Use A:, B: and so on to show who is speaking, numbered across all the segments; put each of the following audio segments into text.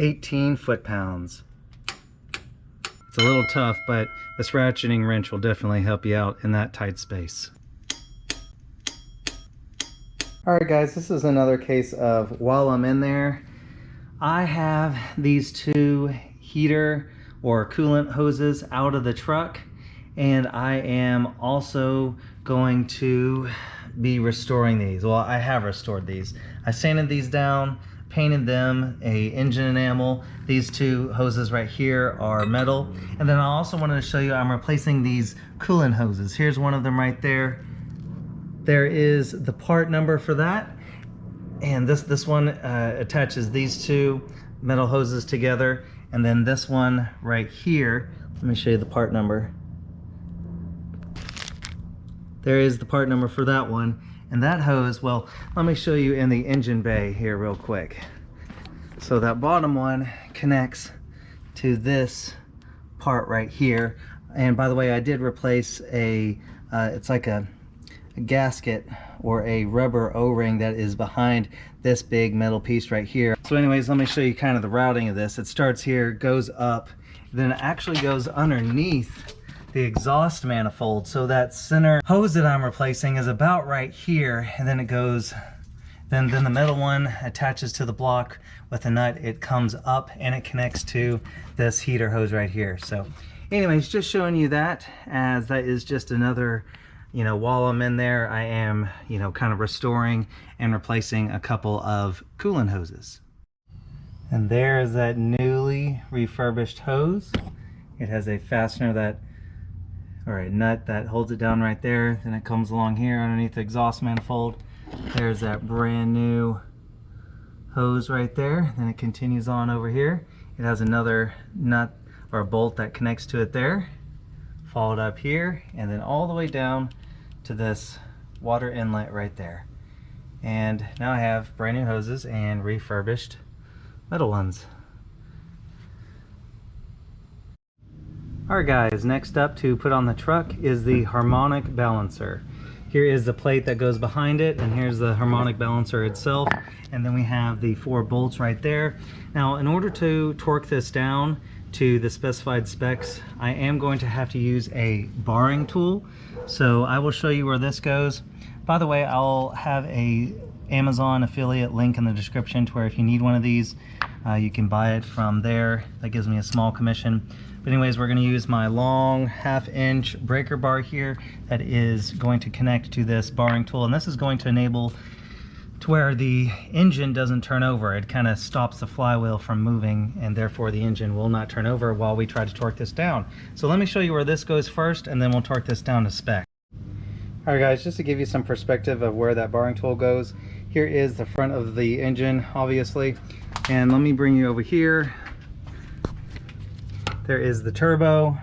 A: 18 foot-pounds. It's a little tough, but this ratcheting wrench will definitely help you out in that tight space. Alright guys, this is another case of while I'm in there, I have these two heater or coolant hoses out of the truck, and I am also going to be restoring these. Well, I have restored these. I sanded these down, painted them a engine enamel. These two hoses right here are metal. And then I also wanted to show you I'm replacing these coolant hoses. Here's one of them right there. There is the part number for that. And this one attaches these two metal hoses together. And then this one right here, let me show you the part number. There is the part number for that one. And that hose, well, let me show you in the engine bay here real quick. So that bottom one connects to this part right here. And by the way, I did replace it's like a gasket or a rubber O-ring that is behind this big metal piece right here. So anyways, let me show you kind of the routing of this. It starts here, goes up, then it actually goes underneath the exhaust manifold. So that center hose that I'm replacing is about right here, and then it goes, then the metal one attaches to the block with a nut. It comes up and it connects to this heater hose right here. So anyways, just showing you that, as that is just another, you know, while I'm in there, I am, you know, kind of restoring and replacing a couple of coolant hoses. And there is that newly refurbished hose. It has a fastener that, or a nut that holds it down right there. Then it comes along here underneath the exhaust manifold. There's that brand new hose right there. Then it continues on over here. It has another nut or a bolt that connects to it there. Followed up here, and then all the way down to this water inlet right there. And now I have brand new hoses and refurbished metal ones. Alright guys, next up to put on the truck is the harmonic balancer. Here is the plate that goes behind it, and here's the harmonic balancer itself. And then we have the 4 bolts right there. Now, in order to torque this down to the specified specs, I am going to have to use a barring tool. So I will show you where this goes. By the way, I'll have a Amazon affiliate link in the description to where if you need one of these, you can buy it from there. That gives me a small commission. But anyways, we're going to use my long 1/2-inch breaker bar here that is going to connect to this barring tool, and this is going to enable to where the engine doesn't turn over. It kind of stops the flywheel from moving, and therefore the engine will not turn over while we try to torque this down. So let me show you where this goes first, and then we'll torque this down to spec. Alright guys, just to give you some perspective of where that barring tool goes, here is the front of the engine, obviously, and let me bring you over here. There is the turbo.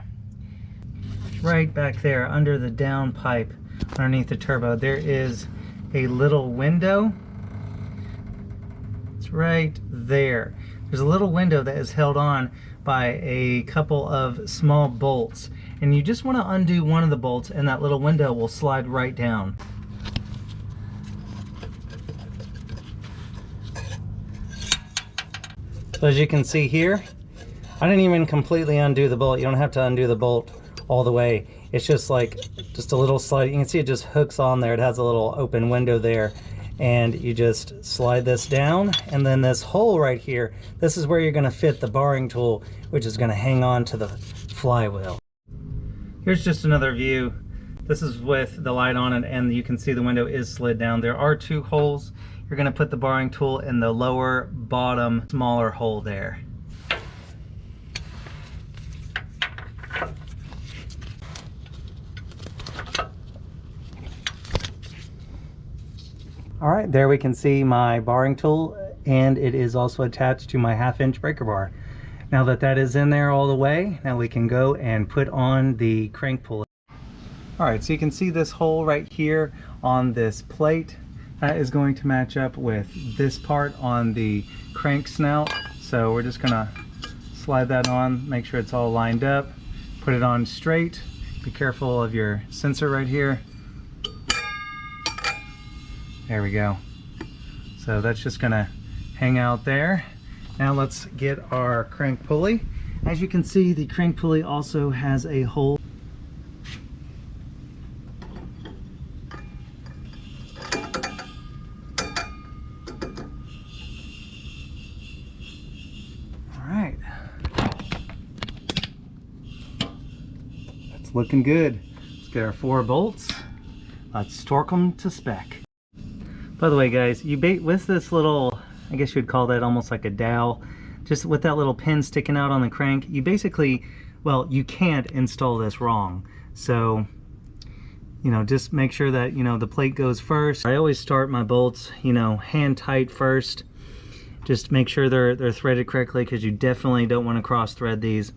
A: Right back there under the down pipe underneath the turbo, there is a little window. It's right there. There's a little window that is held on by a couple of small bolts, and you just want to undo one of the bolts and that little window will slide right down. So as you can see here, I didn't even completely undo the bolt. You don't have to undo the bolt all the way. It's just like just a little slide. You can see it just hooks on there. It has a little open window there, and you just slide this down, and then this hole right here, this is where you're going to fit the barring tool, which is going to hang on to the flywheel. Here's just another view. This is with the light on it, and you can see the window is slid down. There are 2 holes. You're going to put the barring tool in the lower bottom smaller hole there. Alright, there we can see my barring tool, and it is also attached to my 1/2-inch breaker bar. Now that that is in there all the way, now we can go and put on the crank pulley. Alright, so you can see this hole right here on this plate. That is going to match up with this part on the crank snout. So we're just going to slide that on, make sure it's all lined up, put it on straight. Be careful of your sensor right here. There we go. So that's just going to hang out there. Now let's get our crank pulley. As you can see, the crank pulley also has a hole. All right. That's looking good. Let's get our 4 bolts. Let's torque them to spec. By the way, guys, with this little, I guess you'd call that almost like a dowel, just with that little pin sticking out on the crank, you basically, well, you can't install this wrong. So, you know, just make sure that, you know, the plate goes first. I always start my bolts, you know, hand tight first. Just make sure they're threaded correctly, because you definitely don't want to cross thread these.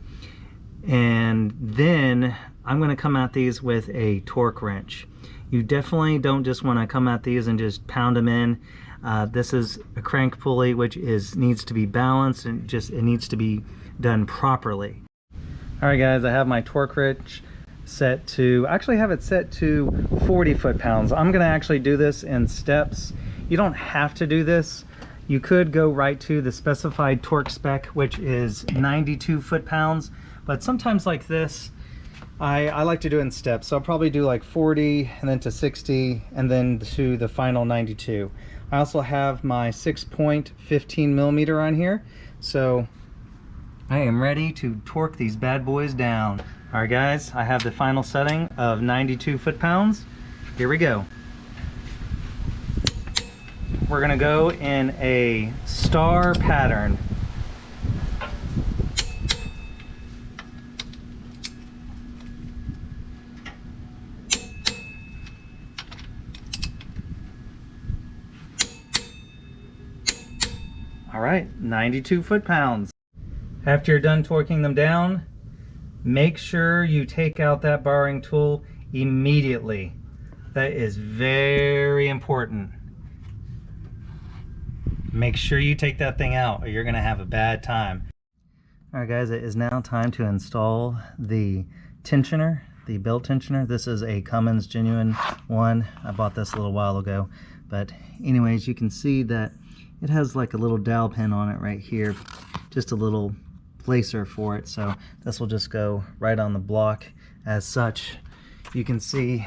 A: And then I'm going to come at these with a torque wrench. You definitely don't just want to come at these and just pound them in. This is a crank pulley which needs to be balanced, and it needs to be done properly. All right, guys, I have my torque wrench set to, I actually have it set to 40 foot-pounds. I'm going to actually do this in steps. You don't have to do this. You could go right to the specified torque spec, which is 92 foot-pounds, but sometimes like this, I like to do it in steps. So I'll probably do like 40 and then to 60 and then to the final 92. I also have my 6-point 15 millimeter on here. So I am ready to torque these bad boys down. All right, guys, I have the final setting of 92 foot-pounds. Here we go. We're gonna go in a star pattern. All right, 92 foot-pounds. After you're done torquing them down, make sure you take out that barring tool immediately. That is very important. Make sure you take that thing out or you're gonna have a bad time. All right, guys, it is now time to install the tensioner, the belt tensioner. This is a Cummins genuine one. I bought this a little while ago, but anyways, you can see that it has like a little dowel pin on it right here, just a little placer for it. So this will just go right on the block as such. You can see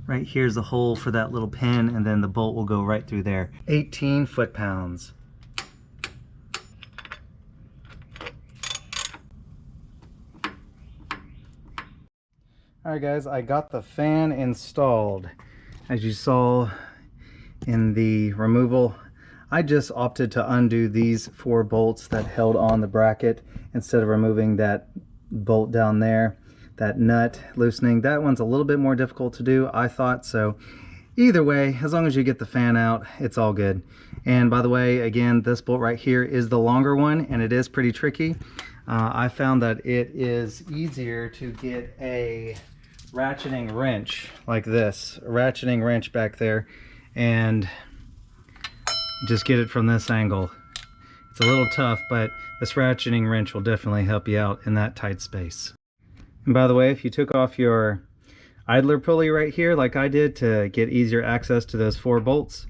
A: right here's the hole for that little pin, and then the bolt will go right through there. 18 foot-pounds. All right, guys, I got the fan installed. As you saw in the removal, I just opted to undo these 4 bolts that held on the bracket instead of removing that bolt down there, that nut loosening. That one's a little bit more difficult to do, I thought. So either way, as long as you get the fan out, it's all good. And by the way, again, this bolt right here is the longer one, and it is pretty tricky. I found that it is easier to get a ratcheting wrench like this, a ratcheting wrench back there, and just get it from this angle. It's a little tough, but this ratcheting wrench will definitely help you out in that tight space. And by the way, if you took off your idler pulley right here like I did to get easier access to those 4 bolts,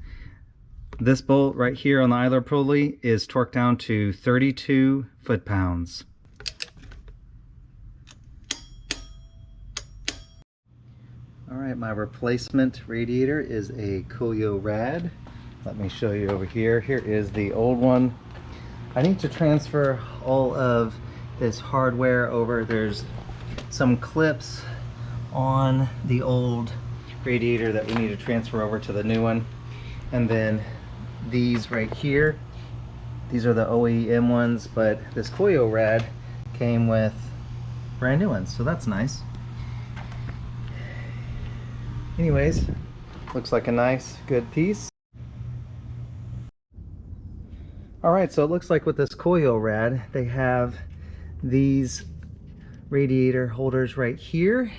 A: this bolt right here on the idler pulley is torqued down to 32 foot-pounds. All right, my replacement radiator is a Cullio Rad. Let me show you over here. Here is the old one. I need to transfer all of this hardware over. There's some clips on the old radiator that we need to transfer over to the new one. And then these right here, these are the OEM ones, but this Cullio Rad came with brand new ones, so that's nice. Anyways, looks like a nice, good piece. Alright, so it looks like with this Cullio Rad, they have these radiator holders right here.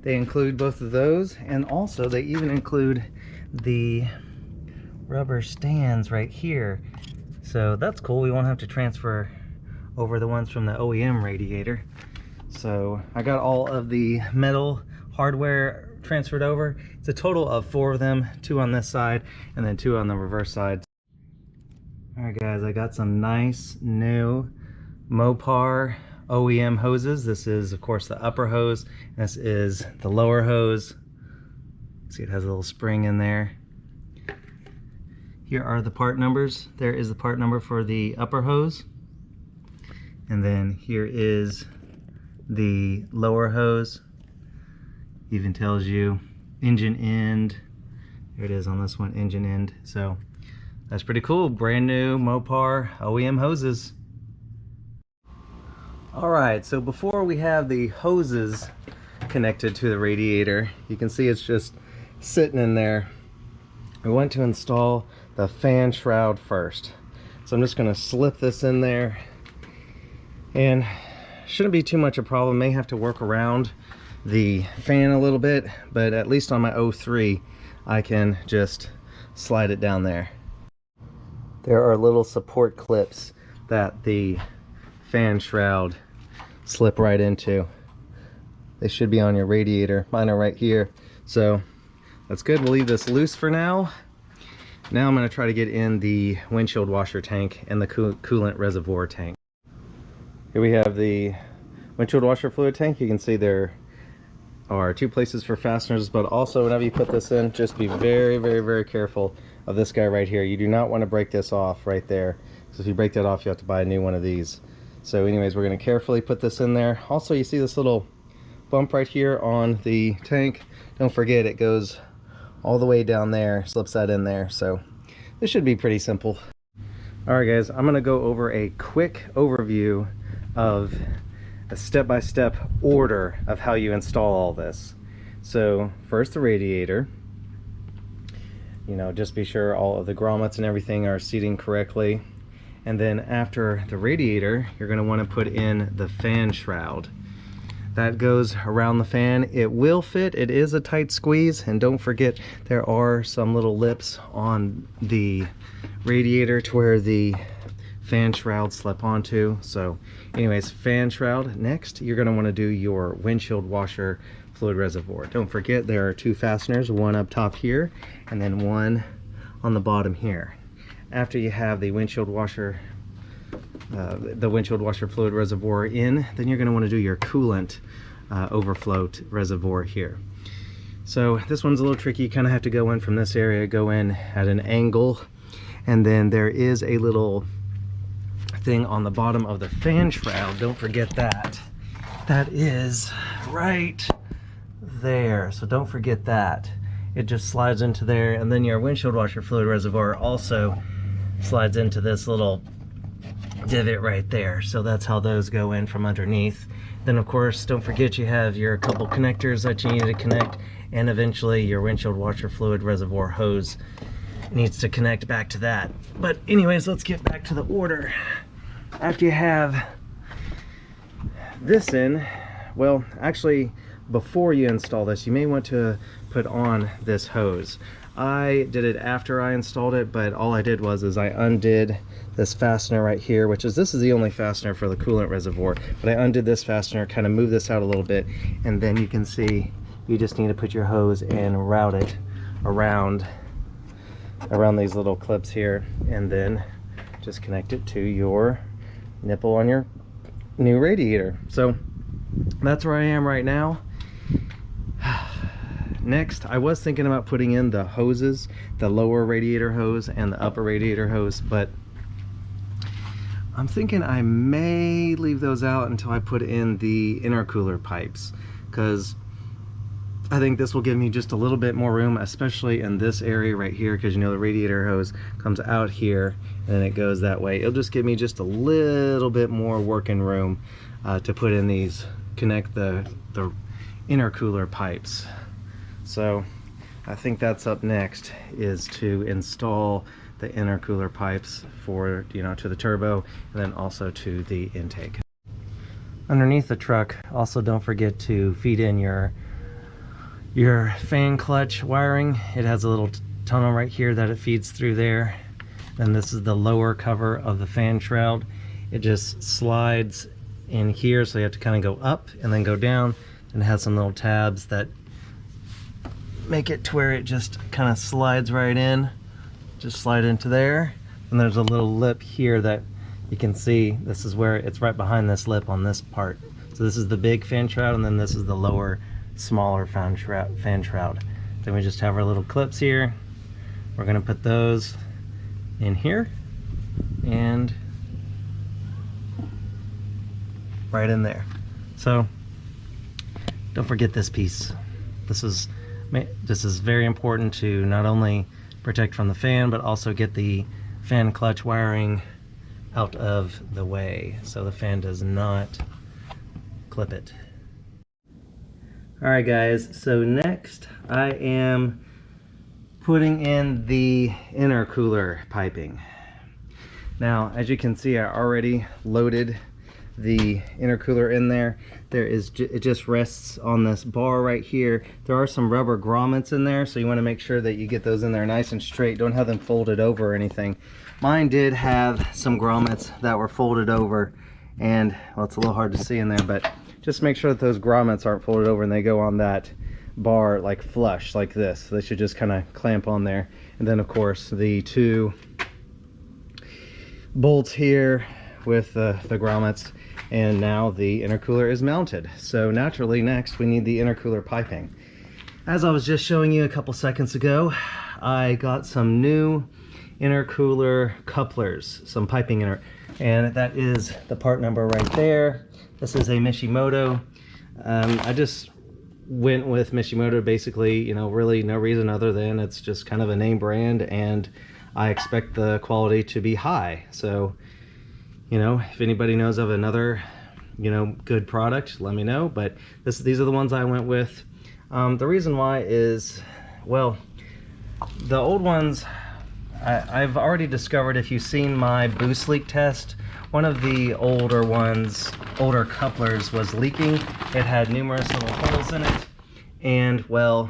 A: They include both of those, and also they even include the rubber stands right here. So that's cool. We won't have to transfer over the ones from the OEM radiator. So I got all of the metal hardware transferred over. It's a total of 4 of them, 2 on this side and then 2 on the reverse side. All right guys, I got some nice new Mopar OEM hoses. This is of course the upper hose. This is the lower hose. See, it has a little spring in there. Here are the part numbers. There is the part number for the upper hose. And then here is the lower hose. Even tells you engine end. There it is on this one, engine end. So that's pretty cool. Brand new Mopar OEM hoses. All right, so before we have the hoses connected to the radiator, you can see it's just sitting in there. We want to install the fan shroud first. So I'm just gonna slip this in there, and shouldn't be too much a problem. May have to work around the fan a little bit, but at least on my 03, I can just slide it down there. There are little support clips that the fan shroud slip right into. They should be on your radiator. Mine are right here. So that's good. We'll leave this loose for now. Now I'm going to try to get in the windshield washer tank and the coolant reservoir tank. Here we have the windshield washer fluid tank. You can see there are two places for fasteners, but also whenever you put this in, just be very, very, very careful of this guy right here. You do not want to break this off right there. So if you break that off, you have to buy a new one of these. So anyways, we're going to carefully put this in there. Also, you see this little bump right here on the tank. Don't forget, it goes all the way down there, slips that in there. So this should be pretty simple. All right guys, I'm going to go over a quick overview of a step-by-step order of how you install all this. So first, the radiator. You know, just be sure all of the grommets and everything are seating correctly. And then after the radiator, you're going to want to put in the fan shroud. That goes around the fan. It will fit. It is a tight squeeze, and don't forget there are some little lips on the radiator to where the fan shroud slip onto. So anyways, fan shroud. Next, you're going to want to do your windshield washer fluid reservoir. Don't forget there are two fasteners, one up top here and then one on the bottom here. After you have the windshield washer fluid reservoir in, then you're going to want to do your coolant overflow reservoir here. So this one's a little tricky. You kind of have to go in from this area, go in at an angle, and then there is a little thing on the bottom of the fan shroud. Don't forget that. That is right there. So don't forget that. It just slides into there, and then your windshield washer fluid reservoir also slides into this little divot right there. So that's how those go in from underneath. Then of course, don't forget you have your couple connectors that you need to connect, and eventually your windshield washer fluid reservoir hose needs to connect back to that. But anyways, let's get back to the order. After you have this in, well, actually before you install this, you may want to put on this hose. I did it after I installed it, but all I did was I undid this fastener right here, which is, this is the only fastener for the coolant reservoir, but I undid this fastener, kind of moved this out a little bit, and then you can see you just need to put your hose and route it around these little clips here, and then just connect it to your nipple on your new radiator. So that's where I am right now. Next, I was thinking about putting in the hoses, the lower radiator hose and the upper radiator hose, but I'm thinking I may leave those out until I put in the intercooler pipes, because I think this will give me just a little bit more room, especially in this area right here, because you know the radiator hose comes out here and then it goes that way. It'll just give me just a little bit more working room to put in these, connect the intercooler pipes. So I think that's up next, is to install the intercooler pipes for, you know, to the turbo and then also to the intake. Underneath the truck, also don't forget to feed in your fan clutch wiring. It has a little tunnel right here that it feeds through there. Then this is the lower cover of the fan shroud. It just slides in here, so you have to kind of go up and then go down, and it has some little tabs that make it to where it just kind of slides right in. Just slide into there. And there's a little lip here that you can see. This is where it's right behind this lip on this part. So this is the big fan shroud, and then this is the lower, smaller fan shroud. Then we just have our little clips here. We're gonna put those in here and right in there. So don't forget this piece. This is very important to not only protect from the fan, but also get the fan clutch wiring out of the way so the fan does not clip it. Alright guys, so next I am putting in the intercooler piping. Now, as you can see, I already loaded the intercooler in there. It just rests on this bar right here. There are some rubber grommets in there, so you want to make sure that you get those in there nice and straight. Don't have them folded over or anything. Mine did have some grommets that were folded over, and well, it's a little hard to see in there, but just make sure that those grommets aren't folded over and they go on that bar like flush like this. They should just kind of clamp on there. And then of course the two bolts here with the grommets, and now the intercooler is mounted. So naturally next we need the intercooler piping. As I was just showing you a couple seconds ago, I got some new intercooler couplers, some piping and that is the part number right there. This is a Mishimoto. I just went with Mishimoto basically, you know, really no reason other than it's just kind of a name brand and I expect the quality to be high. So, you know, if anybody knows of another, you know, good product, let me know. But these are the ones I went with. The reason why is, well, the old ones, I've already discovered, if you've seen my boost leak test, one of the older couplers was leaking. It had numerous little holes in it, and well,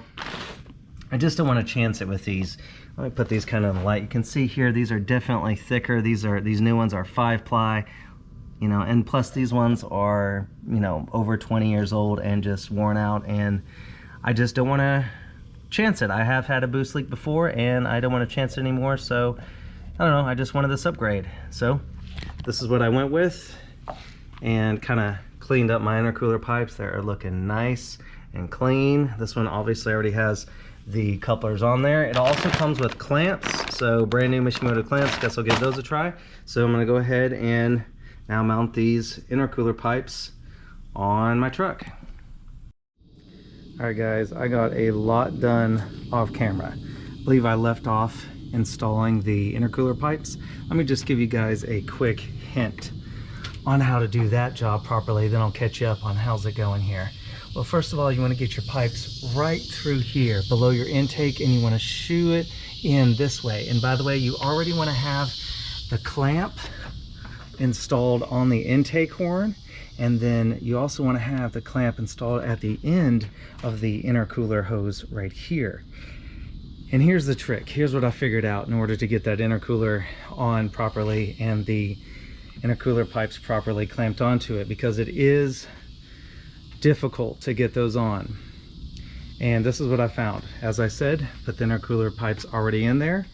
A: I just don't want to chance it with these. Let me put these kind of in the light. You can see here, these are definitely thicker. These new ones are 5-ply, you know, and plus these ones are, you know, over 20 years old and just worn out, and I just don't want to chance it. I have had a boost leak before and I don't want to chance it anymore, so I don't know, I just wanted this upgrade. So this is what I went with, and kind of cleaned up my intercooler pipes. They're looking nice and clean. This one obviously already has the couplers on there. It also comes with clamps, so brand new Mishimoto clamps. Guess I'll give those a try. So I'm going to go ahead and now mount these intercooler pipes on my truck. Alright guys, I got a lot done off camera. I believe I left off installing the intercooler pipes. Let me just give you guys a quick hint on how to do that job properly, then I'll catch you up on how's it going here. Well, first of all, you want to get your pipes right through here below your intake, and you want to shoe it in this way. And by the way, you already want to have the clamp installed on the intake horn, and then you also want to have the clamp installed at the end of the intercooler hose right here. And here's the trick. Here's what I figured out in order to get that intercooler on properly and the intercooler pipes properly clamped onto it, because it is difficult to get those on. And this is what I found. As I said, put the intercooler pipes already in there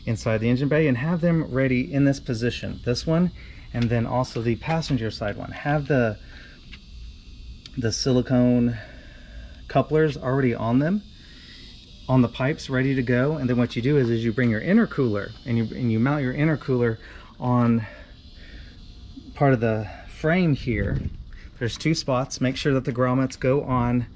A: inside the engine bay and have them ready in this position. This one, and then also the passenger side one. Have the silicone couplers already on them, on the pipes, ready to go. And then what you do is you bring your intercooler and you mount your intercooler on part of the frame here. There's two spots. Make sure that the grommets go on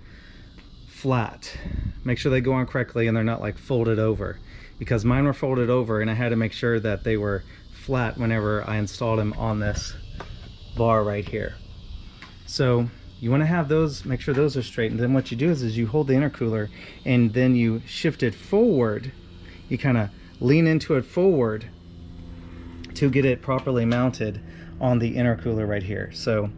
A: flat. Make sure they go on correctly and they're not like folded over, because mine were folded over and I had to make sure that they were flat whenever I installed them on this bar right here. So you want to have those, make sure those are straight, and then what you do is you hold the intercooler and then you shift it forward. You kind of lean into it forward to get it properly mounted on the intercooler right here. So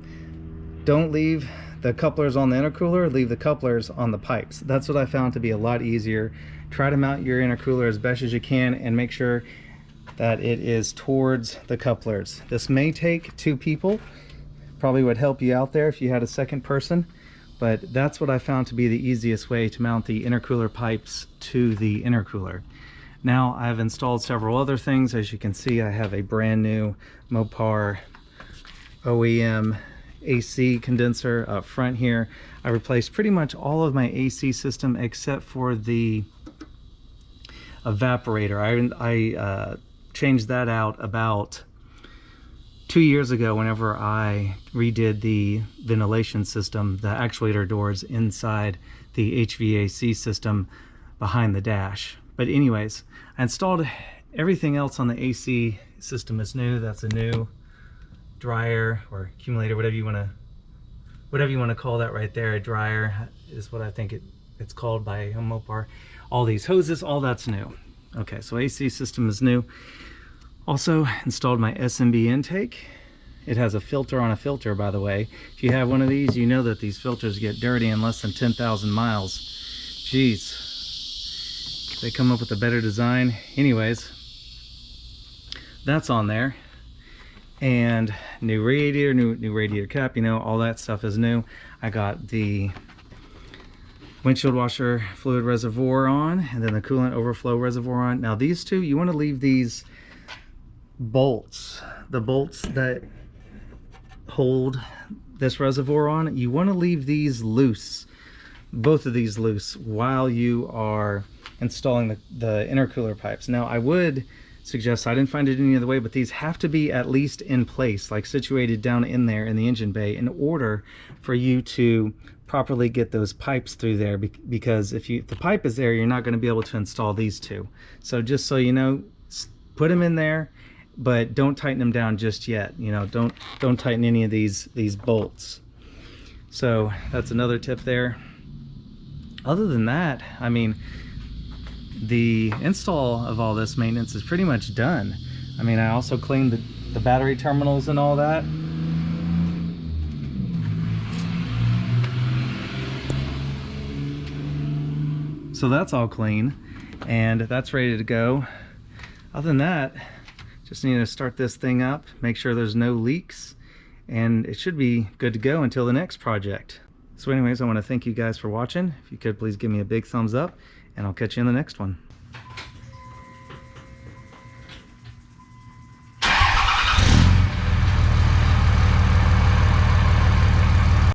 A: don't leave the couplers on the intercooler, leave the couplers on the pipes. That's what I found to be a lot easier. Try to mount your intercooler as best as you can and make sure that it is towards the couplers. This may take two people. Probably would help you out there if you had a second person, but that's what I found to be the easiest way to mount the intercooler pipes to the intercooler. Now I've installed several other things. As you can see, I have a brand new Mopar OEM AC condenser up front here. I replaced pretty much all of my AC system except for the evaporator. I changed that out about 2 years ago whenever I redid the ventilation system, the actuator doors inside the HVAC system behind the dash. But anyways, I installed everything else on the AC system is new. That's a new dryer or accumulator, whatever you want to call that right there. A dryer is what I think it's called by Mopar. All these hoses, all that's new. Okay, so AC system is new. Also installed my SMB intake. It has a filter on a filter, by the way. If you have one of these, you know that these filters get dirty in less than 10,000 miles. Jeez, they come up with a better design. Anyways, that's on there. And new radiator, new radiator cap, you know, all that stuff is new. I got the windshield washer fluid reservoir on, and then the coolant overflow reservoir on. Now these two, you want to leave these bolts, the bolts that hold this reservoir on, you want to leave these loose, both of these loose, while you are installing the intercooler pipes. Now I would suggest, I didn't find it any other way, but these have to be at least in place, like situated down in there in the engine bay, in order for you to properly get those pipes through there, because if the pipe is there, you're not going to be able to install these two. So just so you know, put them in there, but don't tighten them down just yet. You know, don't tighten any of these bolts. So that's another tip there. Other than that, I mean, the install of all this maintenance is pretty much done. I mean, I also cleaned the battery terminals and all that. So that's all clean and that's ready to go. Other than that, just need to start this thing up, make sure there's no leaks, and it should be good to go until the next project. So anyways, I want to thank you guys for watching. If you could please give me a big thumbs up, and I'll catch you in the next one.